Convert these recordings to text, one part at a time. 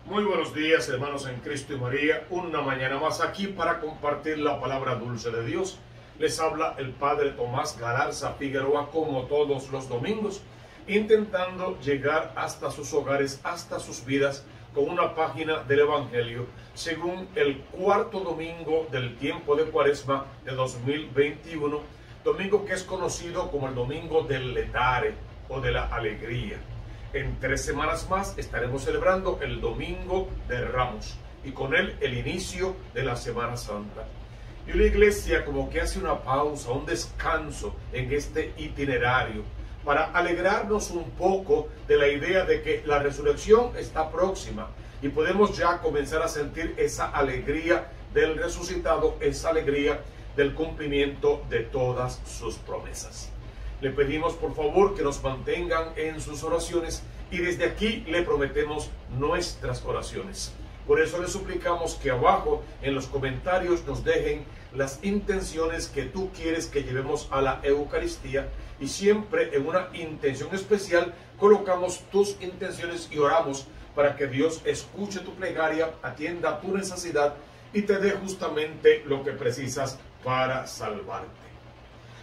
Muy buenos días, hermanos en Cristo y María. Una mañana más aquí para compartir la palabra dulce de Dios. Les habla el Padre Tomás Galarza Figueroa, como todos los domingos, intentando llegar hasta sus hogares, hasta sus vidas, con una página del Evangelio, según el cuarto domingo del tiempo de Cuaresma de 2021, domingo que es conocido como el domingo del Letare o de la alegría. En 3 semanas más estaremos celebrando el Domingo de Ramos y con él el inicio de la Semana Santa. Y la Iglesia como que hace una pausa, un descanso en este itinerario para alegrarnos un poco de la idea de que la resurrección está próxima y podemos ya comenzar a sentir esa alegría del resucitado, esa alegría del cumplimiento de todas sus promesas. Le pedimos por favor que nos mantengan en sus oraciones y desde aquí le prometemos nuestras oraciones. Por eso le suplicamos que abajo en los comentarios nos dejen las intenciones que tú quieres que llevemos a la Eucaristía, y siempre en una intención especial colocamos tus intenciones y oramos para que Dios escuche tu plegaria, atienda tu necesidad y te dé justamente lo que precisas para salvarte.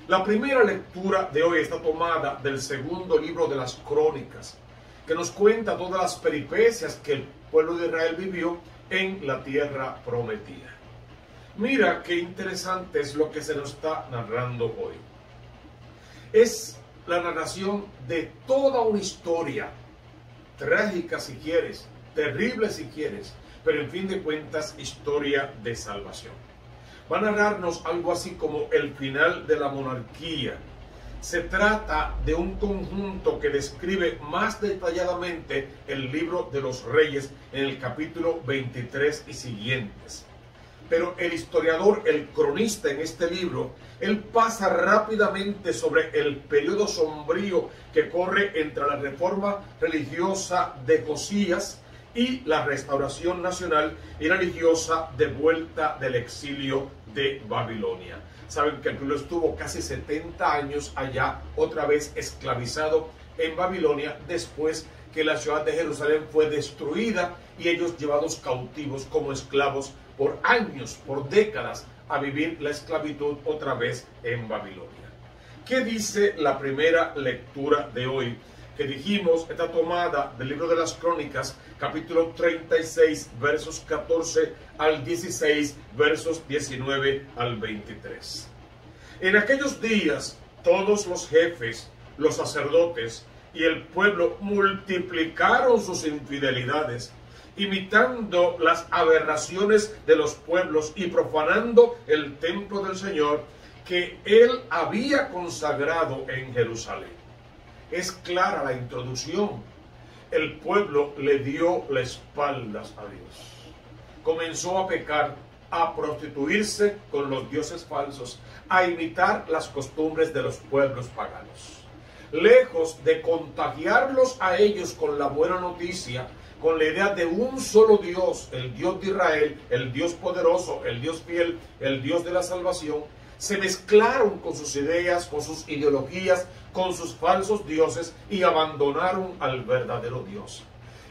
La primera lectura de hoy está tomada del segundo libro de las Crónicas, que nos cuenta todas las peripecias que el pueblo de Israel vivió en la tierra prometida. Mira qué interesante es lo que se nos está narrando hoy. Es la narración de toda una historia, trágica si quieres, terrible si quieres, pero en fin de cuentas historia de salvación. Va a narrarnos algo así como el final de la monarquía. Se trata de un conjunto que describe más detalladamente el libro de los Reyes en el capítulo 23 y siguientes. Pero el historiador, el cronista en este libro, él pasa rápidamente sobre el periodo sombrío que corre entre la reforma religiosa de Josías y la restauración nacional y religiosa de vuelta del exilio de Babilonia. Saben que el pueblo estuvo casi 70 años allá, otra vez esclavizado en Babilonia, después que la ciudad de Jerusalén fue destruida y ellos llevados cautivos como esclavos por años, por décadas, a vivir la esclavitud otra vez en Babilonia. ¿Qué dice la primera lectura de hoy? Que dijimos, está tomada del libro de las Crónicas, capítulo 36, versos 14 al 16, versos 19 al 23. En aquellos días, todos los jefes, los sacerdotes y el pueblo multiplicaron sus infidelidades, imitando las aberraciones de los pueblos y profanando el templo del Señor que él había consagrado en Jerusalén. Es clara la introducción. El pueblo le dio las espaldas a Dios. Comenzó a pecar, a prostituirse con los dioses falsos, a imitar las costumbres de los pueblos paganos. Lejos de contagiarlos a ellos con la buena noticia, con la idea de un solo Dios, el Dios de Israel, el Dios poderoso, el Dios fiel, el Dios de la salvación, se mezclaron con sus ideas, con sus ideologías, con sus falsos dioses y abandonaron al verdadero Dios.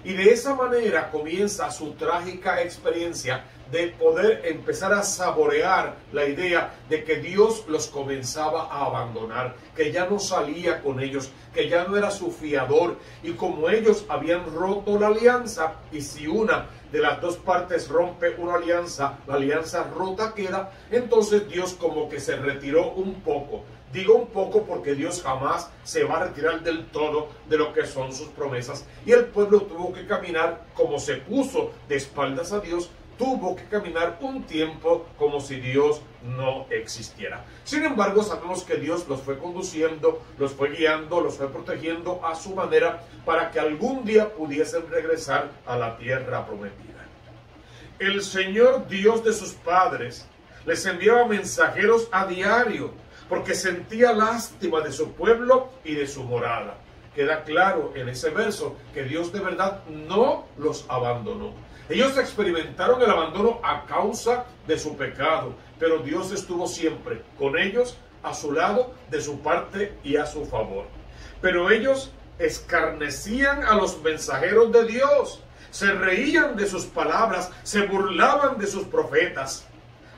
Y de esa manera comienza su trágica experiencia de poder empezar a saborear la idea de que Dios los comenzaba a abandonar, que ya no salía con ellos, que ya no era su fiador, y como ellos habían roto la alianza, y si una de las dos partes rompe una alianza, la alianza rota queda, entonces Dios como que se retiró un poco. Digo un poco porque Dios jamás se va a retirar del todo de lo que son sus promesas, y el pueblo tuvo que caminar, como se puso de espaldas a Dios, tuvo que caminar un tiempo como si Dios no existiera. Sin embargo, sabemos que Dios los fue conduciendo, los fue guiando, los fue protegiendo a su manera para que algún día pudiesen regresar a la tierra prometida. El Señor Dios de sus padres les enviaba mensajeros a diario porque sentía lástima de su pueblo y de su morada. Queda claro en ese verso que Dios de verdad no los abandonó. Ellos experimentaron el abandono a causa de su pecado, pero Dios estuvo siempre con ellos, a su lado, de su parte y a su favor. Pero ellos escarnecían a los mensajeros de Dios, se reían de sus palabras, se burlaban de sus profetas,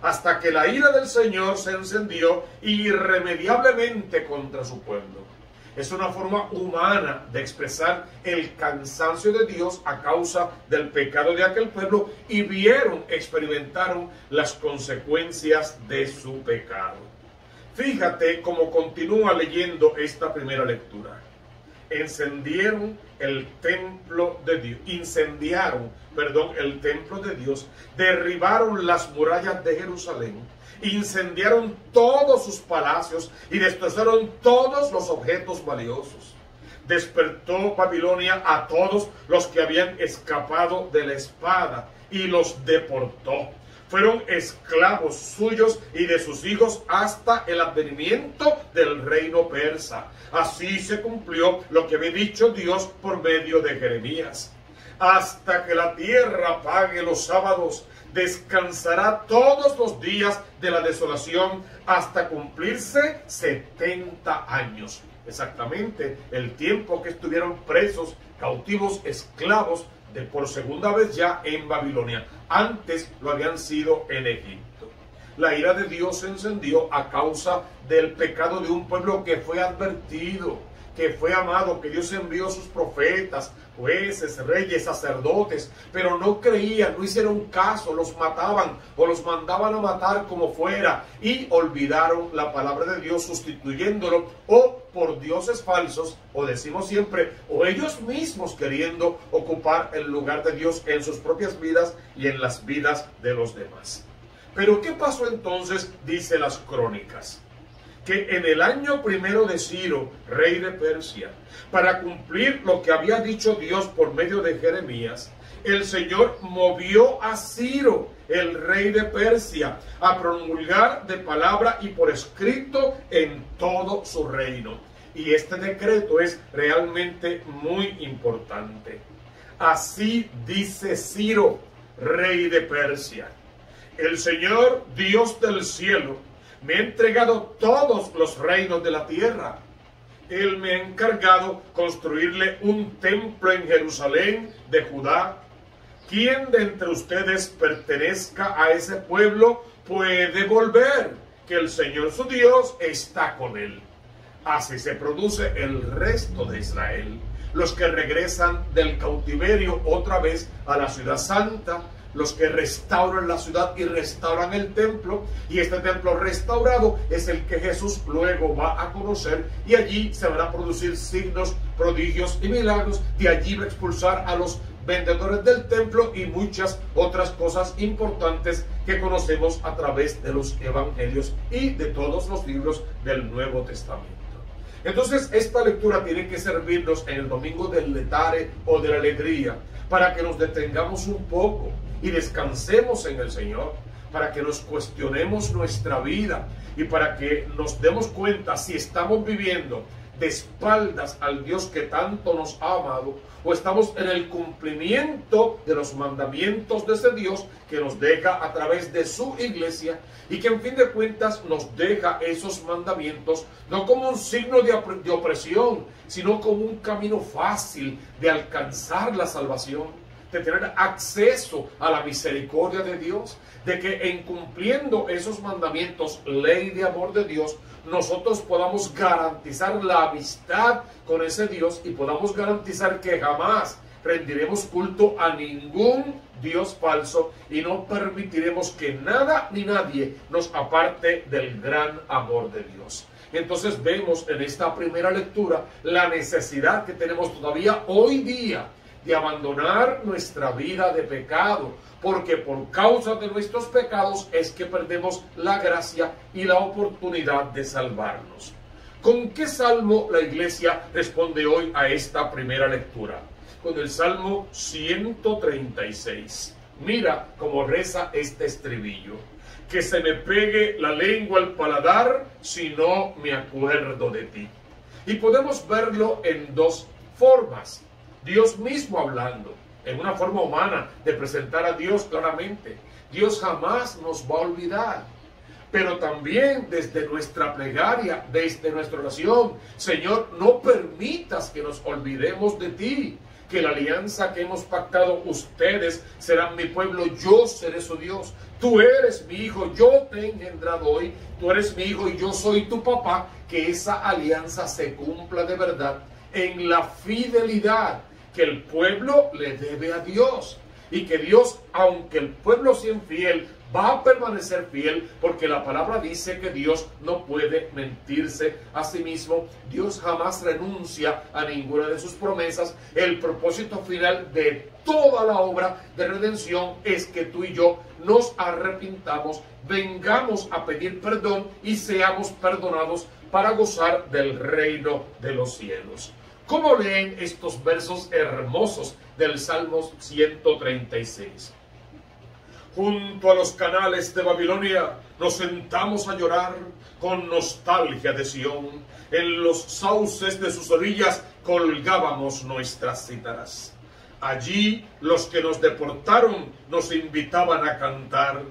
hasta que la ira del Señor se encendió irremediablemente contra su pueblo. Es una forma humana de expresar el cansancio de Dios a causa del pecado de aquel pueblo, y experimentaron las consecuencias de su pecado. Fíjate cómo continúa leyendo esta primera lectura. Incendiaron el templo de Dios, derribaron las murallas de Jerusalén, incendiaron todos sus palacios y destrozaron todos los objetos valiosos. Despertó Babilonia a todos los que habían escapado de la espada y los deportó. Fueron esclavos suyos y de sus hijos hasta el advenimiento del reino persa. Así se cumplió lo que había dicho Dios por medio de Jeremías. Hasta que la tierra pague los sábados, descansará todos los días de la desolación hasta cumplirse 70 años. Exactamente el tiempo que estuvieron presos, cautivos, esclavos, por segunda vez ya en Babilonia. Antes lo habían sido en Egipto. La ira de Dios se encendió a causa del pecado de un pueblo que fue advertido, que fue amado, que Dios envió a sus profetas, jueces, reyes, sacerdotes, pero no creían, no hicieron caso, los mataban o los mandaban a matar como fuera, y olvidaron la palabra de Dios sustituyéndolo o por dioses falsos, o decimos siempre, o ellos mismos queriendo ocupar el lugar de Dios en sus propias vidas y en las vidas de los demás. Pero ¿qué pasó entonces? Dice las crónicas, que en el año primero de Ciro, rey de Persia, para cumplir lo que había dicho Dios por medio de Jeremías, el Señor movió a Ciro, el rey de Persia, a promulgar de palabra y por escrito en todo su reino. Y este decreto es realmente muy importante. Así dice Ciro, rey de Persia: el Señor, Dios del cielo, me ha entregado todos los reinos de la tierra. Él me ha encargado construirle un templo en Jerusalén de Judá. ¿Quién de entre ustedes pertenezca a ese pueblo puede volver? Que el Señor su Dios está con él. Así se produce el resto de Israel, los que regresan del cautiverio otra vez a la ciudad santa, los que restauran la ciudad y restauran el templo, y este templo restaurado es el que Jesús luego va a conocer, y allí se van a producir signos, prodigios y milagros. De allí va a expulsar a los vendedores del templo y muchas otras cosas importantes que conocemos a través de los evangelios y de todos los libros del Nuevo Testamento. Entonces, esta lectura tiene que servirnos en el domingo del letare o de la alegría, para que nos detengamos un poco y descansemos en el Señor, para que nos cuestionemos nuestra vida y para que nos demos cuenta si estamos viviendo de espaldas al Dios que tanto nos ha amado, o estamos en el cumplimiento de los mandamientos de ese Dios que nos deja a través de su iglesia, y que en fin de cuentas nos deja esos mandamientos no como un signo de opresión, sino como un camino fácil de alcanzar la salvación, de tener acceso a la misericordia de Dios, de que en cumpliendo esos mandamientos, ley de amor de Dios, nosotros podamos garantizar la amistad con ese Dios y podamos garantizar que jamás rendiremos culto a ningún Dios falso y no permitiremos que nada ni nadie nos aparte del gran amor de Dios. Entonces vemos en esta primera lectura la necesidad que tenemos todavía hoy día de abandonar nuestra vida de pecado, porque por causa de nuestros pecados es que perdemos la gracia y la oportunidad de salvarnos. ¿Con qué salmo la iglesia responde hoy a esta primera lectura? Con el Salmo 136. Mira cómo reza este estribillo: que se me pegue la lengua al paladar si no me acuerdo de ti. Y podemos verlo en dos formas. Dios mismo hablando, en una forma humana de presentar a Dios claramente. Dios jamás nos va a olvidar. Pero también desde nuestra plegaria, desde nuestra oración: Señor, no permitas que nos olvidemos de ti, que la alianza que hemos pactado, ustedes serán mi pueblo, yo seré su Dios. Tú eres mi hijo, yo te he engendrado hoy, tú eres mi hijo y yo soy tu papá. Que esa alianza se cumpla de verdad en la fidelidad que el pueblo le debe a Dios. Y que Dios, aunque el pueblo sea infiel, va a permanecer fiel, porque la palabra dice que Dios no puede mentirse a sí mismo. Dios jamás renuncia a ninguna de sus promesas. El propósito final de toda la obra de redención es que tú y yo nos arrepintamos, vengamos a pedir perdón y seamos perdonados para gozar del reino de los cielos. ¿Cómo leen estos versos hermosos del Salmo 136? Junto a los canales de Babilonia nos sentamos a llorar con nostalgia de Sión. En los sauces de sus orillas colgábamos nuestras cítaras. Allí los que nos deportaron nos invitaban a cantar.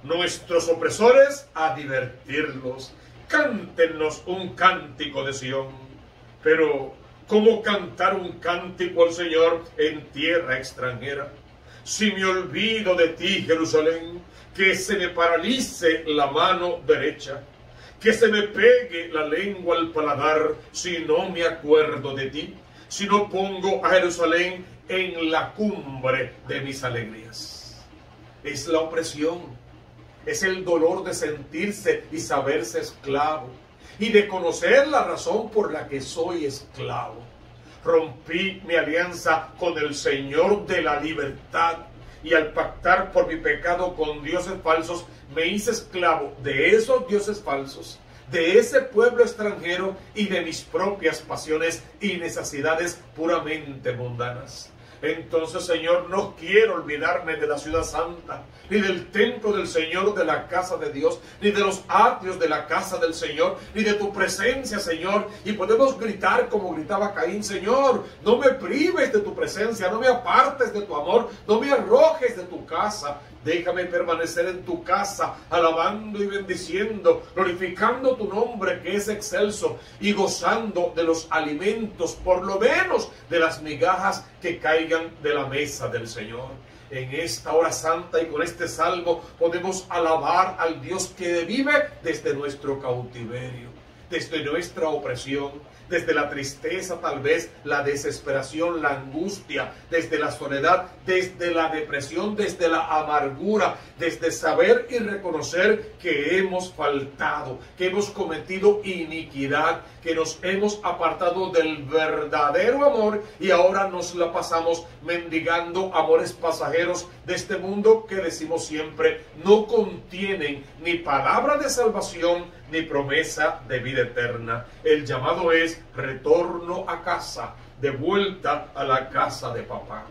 Nuestros opresores a divertirlos. Cántenos un cántico de Sión. Pero ¿cómo cantar un cántico al Señor en tierra extranjera? Si me olvido de ti, Jerusalén, que se me paralice la mano derecha, que se me pegue la lengua al paladar si no me acuerdo de ti, si no pongo a Jerusalén en la cumbre de mis alegrías. Es la opresión, es el dolor de sentirse y saberse esclavo, y de conocer la razón por la que soy esclavo. Rompí mi alianza con el Señor de la libertad, y al pactar por mi pecado con dioses falsos, me hice esclavo de esos dioses falsos, de ese pueblo extranjero y de mis propias pasiones y necesidades puramente mundanas. Entonces, Señor, no quiero olvidarme de la ciudad santa, ni del templo del Señor, de la casa de Dios, ni de los atrios de la casa del Señor, ni de tu presencia, Señor. Y podemos gritar como gritaba Caín: Señor, no me prives de tu presencia, no me apartes de tu amor, no me arrojes de tu casa. Déjame permanecer en tu casa, alabando y bendiciendo, glorificando tu nombre que es excelso, y gozando de los alimentos, por lo menos de las migajas que caigan de la mesa del Señor. En esta hora santa y con este salmo podemos alabar al Dios que vive desde nuestro cautiverio, desde nuestra opresión, desde la tristeza, tal vez la desesperación, la angustia, desde la soledad, desde la depresión, desde la amargura, desde saber y reconocer que hemos faltado, que hemos cometido iniquidad, que nos hemos apartado del verdadero amor y ahora nos la pasamos mendigando amores pasajeros de este mundo que, decimos siempre, no contienen ni palabra de salvación ni promesa de vida eterna. El llamado es retorno a casa, de vuelta a la casa de papá.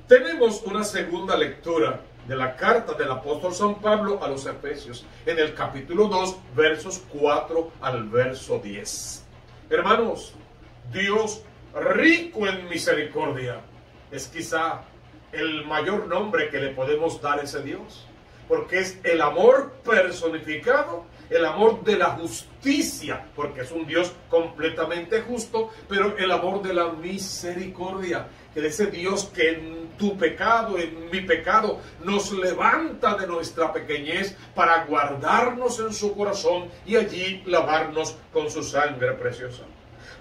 Tenemos una segunda lectura de la carta del apóstol San Pablo a los Efesios, en el capítulo 2, versos 4 al verso 10. Hermanos, Dios rico en misericordia es quizá el mayor nombre que le podemos dar a ese Dios, porque es el amor personificado, el amor de la justicia, porque es un Dios completamente justo, pero el amor de la misericordia, que de ese Dios que en tu pecado, en mi pecado, nos levanta de nuestra pequeñez para guardarnos en su corazón y allí lavarnos con su sangre preciosa.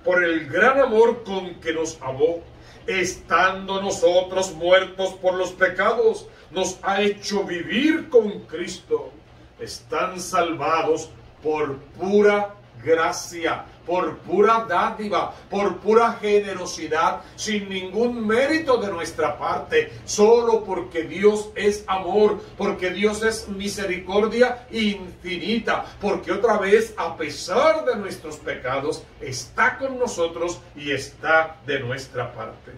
Por el gran amor con que nos amó, estando nosotros muertos por los pecados, nos ha hecho vivir con Cristo. Están salvados por pura gracia, por pura dádiva, por pura generosidad, sin ningún mérito de nuestra parte, solo porque Dios es amor, porque Dios es misericordia infinita, porque otra vez, a pesar de nuestros pecados, está con nosotros y está de nuestra parte.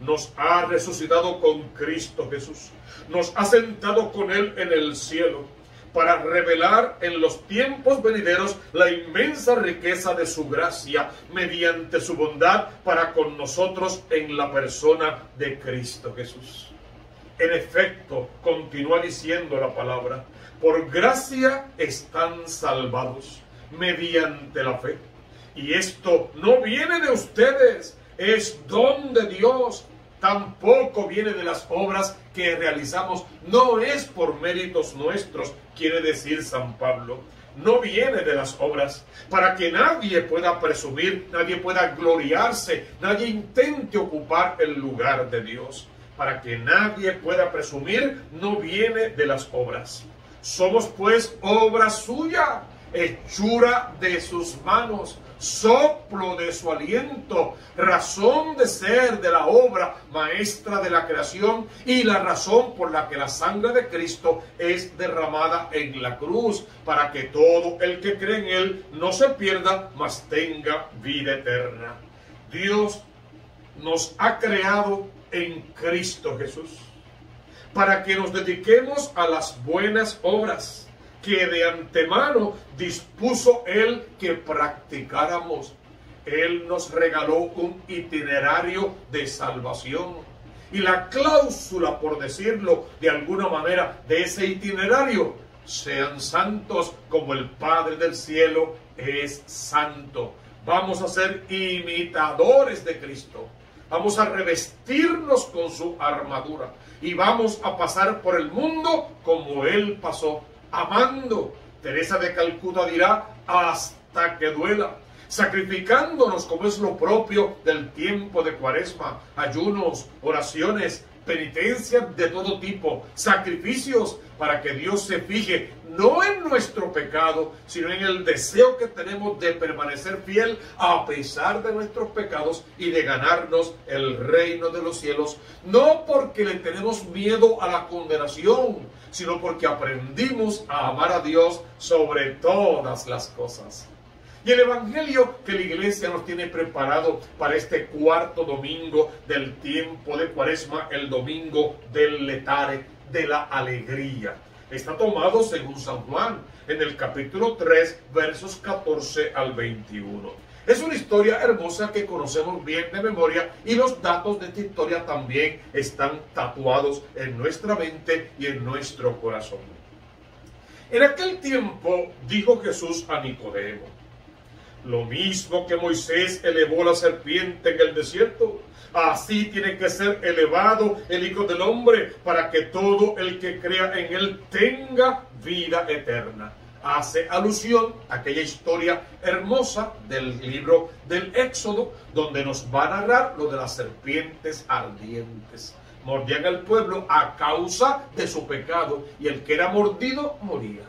Nos ha resucitado con Cristo Jesús, nos ha sentado con Él en el cielo, para revelar en los tiempos venideros la inmensa riqueza de su gracia mediante su bondad para con nosotros en la persona de Cristo Jesús. En efecto, continúa diciendo la palabra, por gracia están salvados mediante la fe. Y esto no viene de ustedes, es don de Dios. Tampoco viene de las obras que realizamos, no es por méritos nuestros, quiere decir San Pablo. No viene de las obras, para que nadie pueda presumir, nadie pueda gloriarse, nadie intente ocupar el lugar de Dios. Para que nadie pueda presumir, no viene de las obras. Somos pues obra suya, hechura de sus manos, soplo de su aliento, razón de ser de la obra maestra de la creación y la razón por la que la sangre de Cristo es derramada en la cruz, para que todo el que cree en Él no se pierda, mas tenga vida eterna. Dios nos ha creado en Cristo Jesús para que nos dediquemos a las buenas obras que de antemano dispuso Él que practicáramos. Él nos regaló un itinerario de salvación. Y la cláusula, por decirlo de alguna manera, de ese itinerario: sean santos como el Padre del cielo es santo. Vamos a ser imitadores de Cristo. Vamos a revestirnos con su armadura. Y vamos a pasar por el mundo como Él pasó, amando. Teresa de Calcuta dirá: hasta que duela, sacrificándonos como es lo propio del tiempo de Cuaresma, ayunos, oraciones, penitencias de todo tipo, sacrificios, para que Dios se fije no en nuestro pecado, sino en el deseo que tenemos de permanecer fiel a pesar de nuestros pecados y de ganarnos el reino de los cielos, no porque le tenemos miedo a la condenación, sino porque aprendimos a amar a Dios sobre todas las cosas. Y el evangelio que la iglesia nos tiene preparado para este cuarto domingo del tiempo de Cuaresma, el domingo del Letare, de la alegría, está tomado según San Juan, en el capítulo 3, versos 14 al 21. Es una historia hermosa que conocemos bien de memoria, y los datos de esta historia también están tatuados en nuestra mente y en nuestro corazón. En aquel tiempo dijo Jesús a Nicodemo: lo mismo que Moisés elevó la serpiente en el desierto, así tiene que ser elevado el Hijo del Hombre, para que todo el que crea en Él tenga vida eterna. Hace alusión a aquella historia hermosa del libro del Éxodo, donde nos va a narrar lo de las serpientes ardientes. Mordían al pueblo a causa de su pecado, y el que era mordido moría.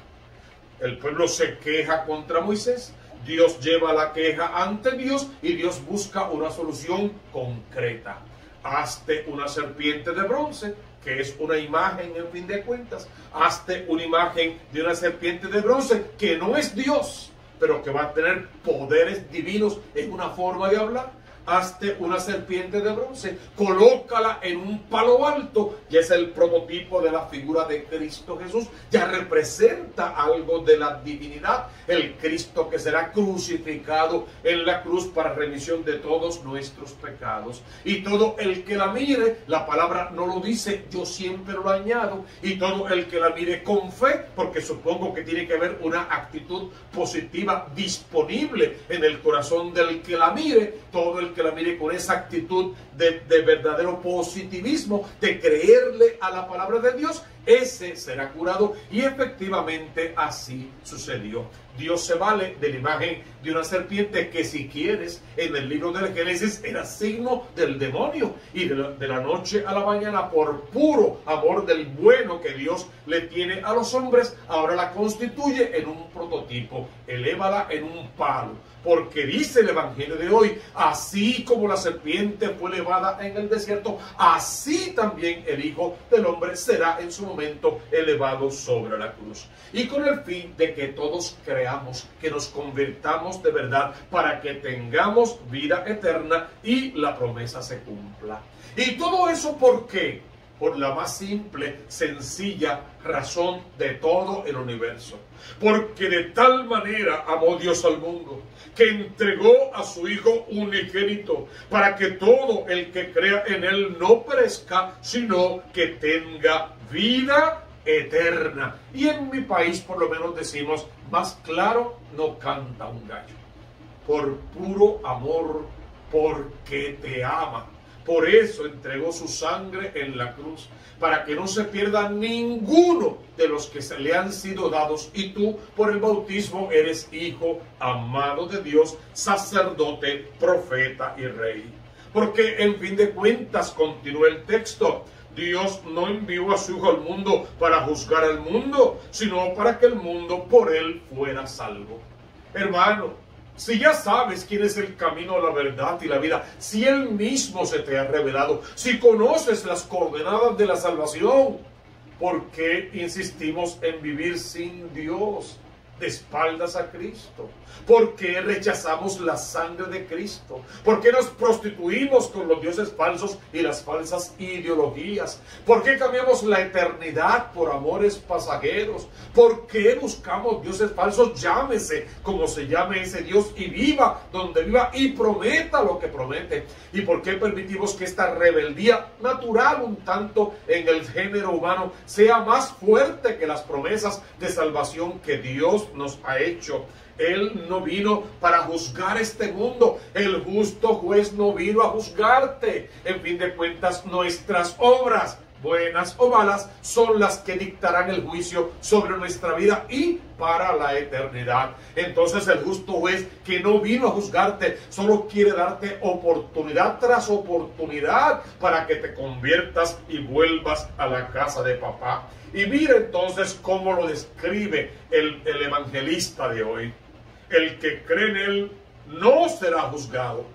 El pueblo se queja contra Moisés. Dios lleva la queja ante Dios y Dios busca una solución concreta. Hazte una serpiente de bronce, que es una imagen en fin de cuentas. Hazte una imagen de una serpiente de bronce que no es Dios, pero que va a tener poderes divinos en una forma de hablar. Hazte una serpiente de bronce, colócala en un palo alto, y es el prototipo de la figura de Cristo Jesús. Ya representa algo de la divinidad, el Cristo que será crucificado en la cruz para remisión de todos nuestros pecados. Y todo el que la mire, la palabra no lo dice, yo siempre lo añado, y todo el que la mire con fe, porque supongo que tiene que haber una actitud positiva disponible en el corazón del que la mire, todo el que la mire con esa actitud de verdadero positivismo, de creerle a la palabra de Dios, ese será curado. Y efectivamente así sucedió. Dios se vale de la imagen de una serpiente que, si quieres, en el libro del Génesis era signo del demonio, y de la noche a la mañana, por puro amor del bueno que Dios le tiene a los hombres, ahora la constituye en un prototipo, elévala en un palo. Porque dice el evangelio de hoy: así como la serpiente fue elevada en el desierto, así también el Hijo del Hombre será en su momento elevado sobre la cruz. Y con el fin de que todos creamos, que nos convirtamos de verdad, para que tengamos vida eterna y la promesa se cumpla. Y todo eso, ¿por qué? Por la más simple, sencilla razón de todo el universo. Porque de tal manera amó Dios al mundo, que entregó a su Hijo unigénito, para que todo el que crea en Él no perezca, sino que tenga vida eterna. Y en mi país, por lo menos, decimos: más claro no canta un gallo. Por puro amor porque te ama. Por eso entregó su sangre en la cruz, para que no se pierda ninguno de los que se le han sido dados. Y tú, por el bautismo, eres hijo amado de Dios, sacerdote, profeta y rey. Porque en fin de cuentas, continúa el texto, Dios no envió a su Hijo al mundo para juzgar al mundo, sino para que el mundo por él fuera salvo. Hermano, si ya sabes quién es el camino, la verdad y la vida, si Él mismo se te ha revelado, si conoces las coordenadas de la salvación, ¿por qué insistimos en vivir sin Dios, de espaldas a Cristo? ¿Por qué rechazamos la sangre de Cristo? ¿Por qué nos prostituimos con los dioses falsos y las falsas ideologías? ¿Por qué cambiamos la eternidad por amores pasajeros? ¿Por qué buscamos dioses falsos? Llámese como se llame ese Dios y viva donde viva y prometa lo que promete. ¿Y por qué permitimos que esta rebeldía natural un tanto en el género humano sea más fuerte que las promesas de salvación que Dios nos ha hecho? Él no vino para juzgar este mundo. El justo juez no vino a juzgarte. En fin de cuentas, nuestras obras, buenas o malas, son las que dictarán el juicio sobre nuestra vida y para la eternidad. Entonces el justo juez, que no vino a juzgarte, solo quiere darte oportunidad tras oportunidad para que te conviertas y vuelvas a la casa de papá. Y mira entonces cómo lo describe el evangelista de hoy. El que cree en él no será juzgado.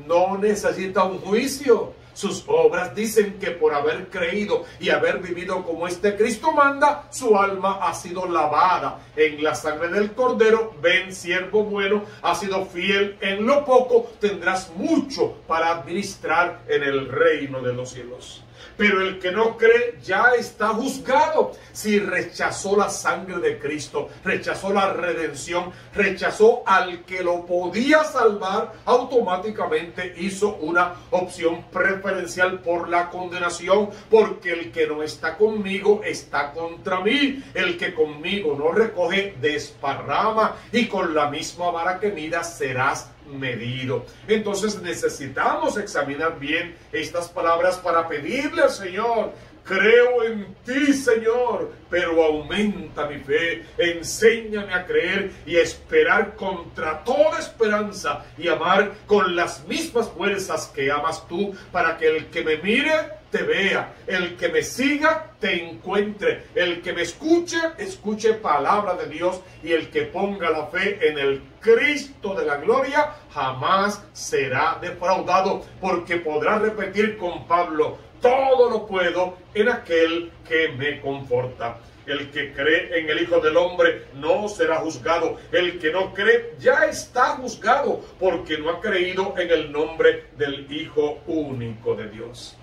No necesita un juicio. Sus obras dicen que por haber creído y haber vivido como este Cristo manda, su alma ha sido lavada en la sangre del Cordero. Ven, siervo bueno, has sido fiel en lo poco, tendrás mucho para administrar en el reino de los cielos. Pero el que no cree ya está juzgado. Si rechazó la sangre de Cristo, rechazó la redención, rechazó al que lo podía salvar, automáticamente hizo una opción preferencial por la condenación. Porque el que no está conmigo está contra mí. El que conmigo no recoge, desparrama. Y con la misma vara que midas serás medido. Entonces necesitamos examinar bien estas palabras para pedirle al Señor: creo en ti, Señor, pero aumenta mi fe, enséñame a creer y a esperar contra toda esperanza y amar con las mismas fuerzas que amas tú, para que el que me mire te vea, el que me siga te encuentre, el que me escuche, escuche palabra de Dios, y el que ponga la fe en el Cristo de la gloria jamás será defraudado, porque podrá repetir con Pablo: todo lo puedo en aquel que me conforta. El que cree en el Hijo del Hombre no será juzgado. El que no cree ya está juzgado, porque no ha creído en el nombre del Hijo único de Dios.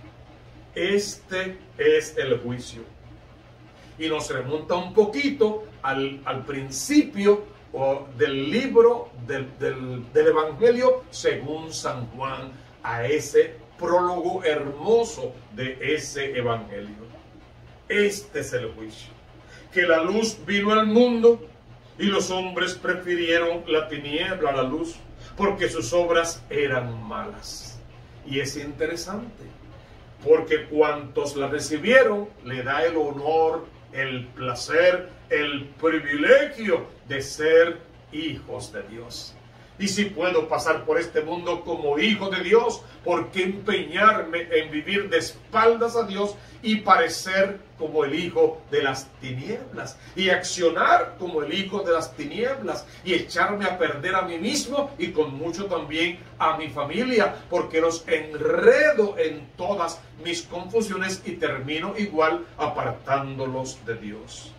Este es el juicio. Y nos remonta un poquito al principio del libro del Evangelio según San Juan, a ese prólogo hermoso de ese Evangelio. Este es el juicio: que la luz vino al mundo y los hombres prefirieron la tiniebla a la luz, porque sus obras eran malas. Y es interesante, porque cuantos la recibieron, le da el honor, el placer, el privilegio de ser hijos de Dios. Y si puedo pasar por este mundo como hijo de Dios, ¿por qué empeñarme en vivir de espaldas a Dios y parecer como el hijo de las tinieblas? Y accionar como el hijo de las tinieblas, y echarme a perder a mí mismo y con mucho también a mi familia, porque los enredo en todas mis confusiones y termino igual apartándolos de Dios.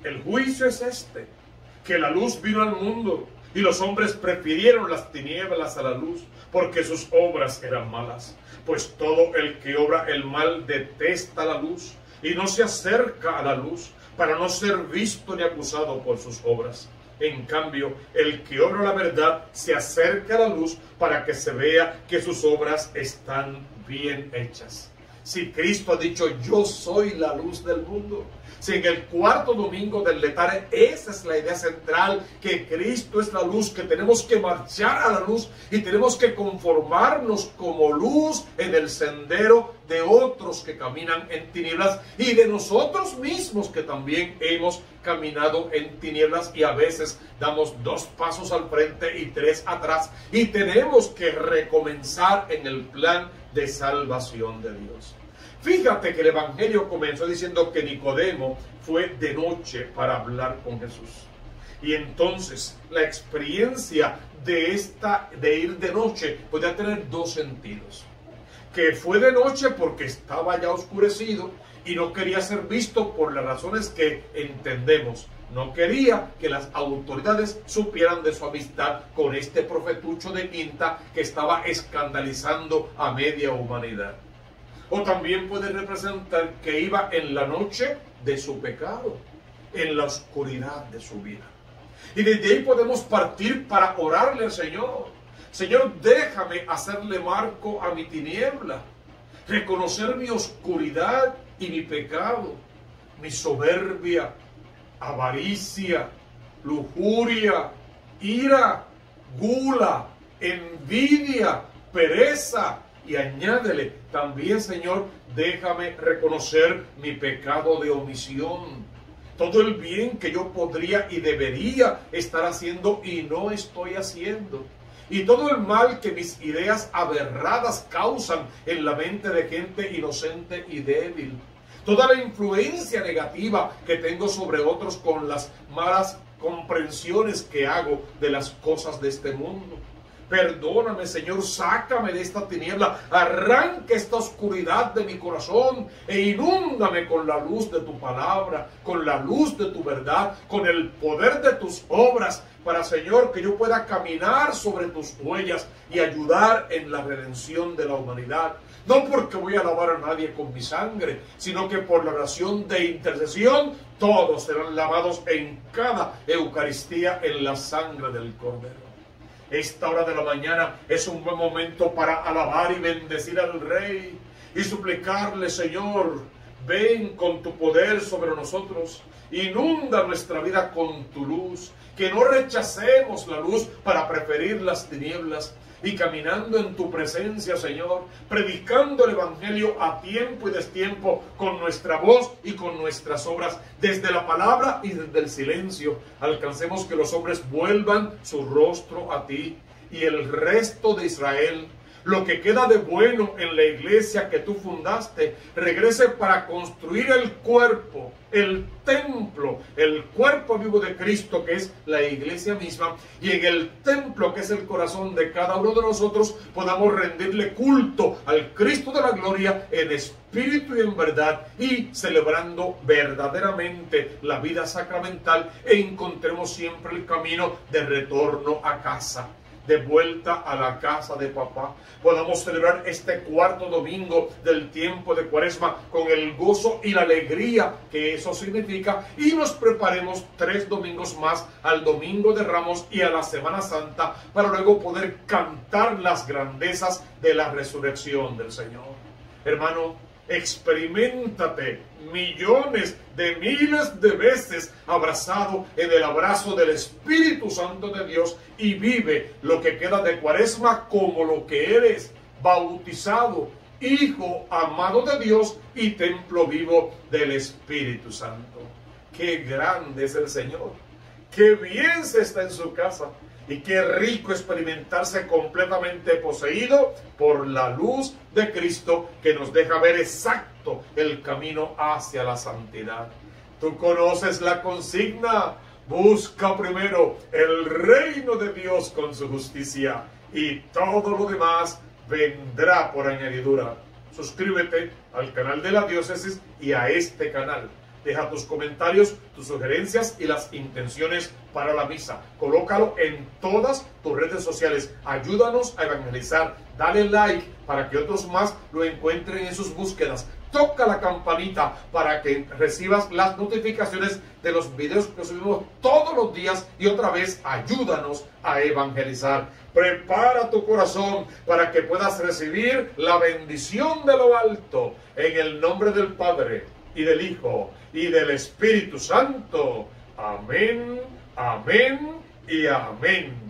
El juicio es este: que la luz vino al mundo y los hombres prefirieron las tinieblas a la luz, porque sus obras eran malas. Pues todo el que obra el mal detesta la luz y no se acerca a la luz, para no ser visto ni acusado por sus obras. En cambio, el que obra la verdad se acerca a la luz, para que se vea que sus obras están bien hechas. Si Cristo ha dicho: yo soy la luz del mundo, Si en el cuarto domingo del Letare, esa es la idea central, que Cristo es la luz, que tenemos que marchar a la luz y tenemos que conformarnos como luz en el sendero de otros que caminan en tinieblas y de nosotros mismos que también hemos caminado en tinieblas y a veces damos 2 pasos al frente y 3 atrás y tenemos que recomenzar en el plan de salvación de Dios. Fíjate que el Evangelio comenzó diciendo que Nicodemo fue de noche para hablar con Jesús. Y entonces la experiencia de ir de noche podía tener 2 sentidos. Que fue de noche porque estaba ya oscurecido y no quería ser visto por las razones que entendemos. No quería que las autoridades supieran de su amistad con este profetucho de quinta que estaba escandalizando a media humanidad. O también puede representar que iba en la noche de su pecado, en la oscuridad de su vida. Y desde ahí podemos partir para orarle al Señor. Señor, déjame hacerle marco a mi tiniebla, reconocer mi oscuridad y mi pecado, mi soberbia, avaricia, lujuria, ira, gula, envidia, pereza. Y añádele también, Señor, déjame reconocer mi pecado de omisión. Todo el bien que yo podría y debería estar haciendo y no estoy haciendo. Y todo el mal que mis ideas aberradas causan en la mente de gente inocente y débil. Toda la influencia negativa que tengo sobre otros con las malas comprensiones que hago de las cosas de este mundo. Perdóname, Señor, sácame de esta tiniebla, arranca esta oscuridad de mi corazón e inúndame con la luz de tu palabra, con la luz de tu verdad, con el poder de tus obras, para, Señor, que yo pueda caminar sobre tus huellas y ayudar en la redención de la humanidad. No porque voy a lavar a nadie con mi sangre, sino que por la oración de intercesión, todos serán lavados en cada Eucaristía en la sangre del Cordero. Esta hora de la mañana es un buen momento para alabar y bendecir al Rey y suplicarle, Señor, ven con tu poder sobre nosotros, inunda nuestra vida con tu luz, que no rechacemos la luz para preferir las tinieblas, y caminando en tu presencia, Señor, predicando el Evangelio a tiempo y destiempo, con nuestra voz y con nuestras obras, desde la palabra y desde el silencio, alcancemos que los hombres vuelvan su rostro a ti, y el resto de Israel, lo que queda de bueno en la iglesia que tú fundaste, regrese para construir el cuerpo, el templo, el cuerpo vivo de Cristo, que es la iglesia misma, y en el templo, que es el corazón de cada uno de nosotros, podamos rendirle culto al Cristo de la gloria en espíritu y en verdad, y celebrando verdaderamente la vida sacramental, e encontremos siempre el camino de retorno a casa, de vuelta a la casa de papá. Podamos celebrar este cuarto domingo del tiempo de Cuaresma con el gozo y la alegría que eso significa, y nos preparemos 3 domingos más al Domingo de Ramos y a la Semana Santa, para luego poder cantar las grandezas de la resurrección del Señor. Hermano, experiméntate millones de miles de veces abrazado en el abrazo del Espíritu Santo de Dios, y vive lo que queda de Cuaresma como lo que eres, bautizado, hijo amado de Dios y templo vivo del Espíritu Santo. ¡Qué grande es el Señor! ¡Qué bien se está en su casa! Y qué rico experimentarse completamente poseído por la luz de Cristo, que nos deja ver exacto el camino hacia la santidad. Tú conoces la consigna: busca primero el reino de Dios con su justicia, y todo lo demás vendrá por añadidura. Suscríbete al canal de la Diócesis y a este canal. Deja tus comentarios, tus sugerencias y las intenciones para la misa. Colócalo en todas tus redes sociales. Ayúdanos a evangelizar. Dale like para que otros más lo encuentren en sus búsquedas. Toca la campanita para que recibas las notificaciones de los videos que subimos todos los días. Y otra vez, ayúdanos a evangelizar. Prepara tu corazón para que puedas recibir la bendición de lo alto. En el nombre del Padre, y del Hijo, y del Espíritu Santo. Amén, amén y amén.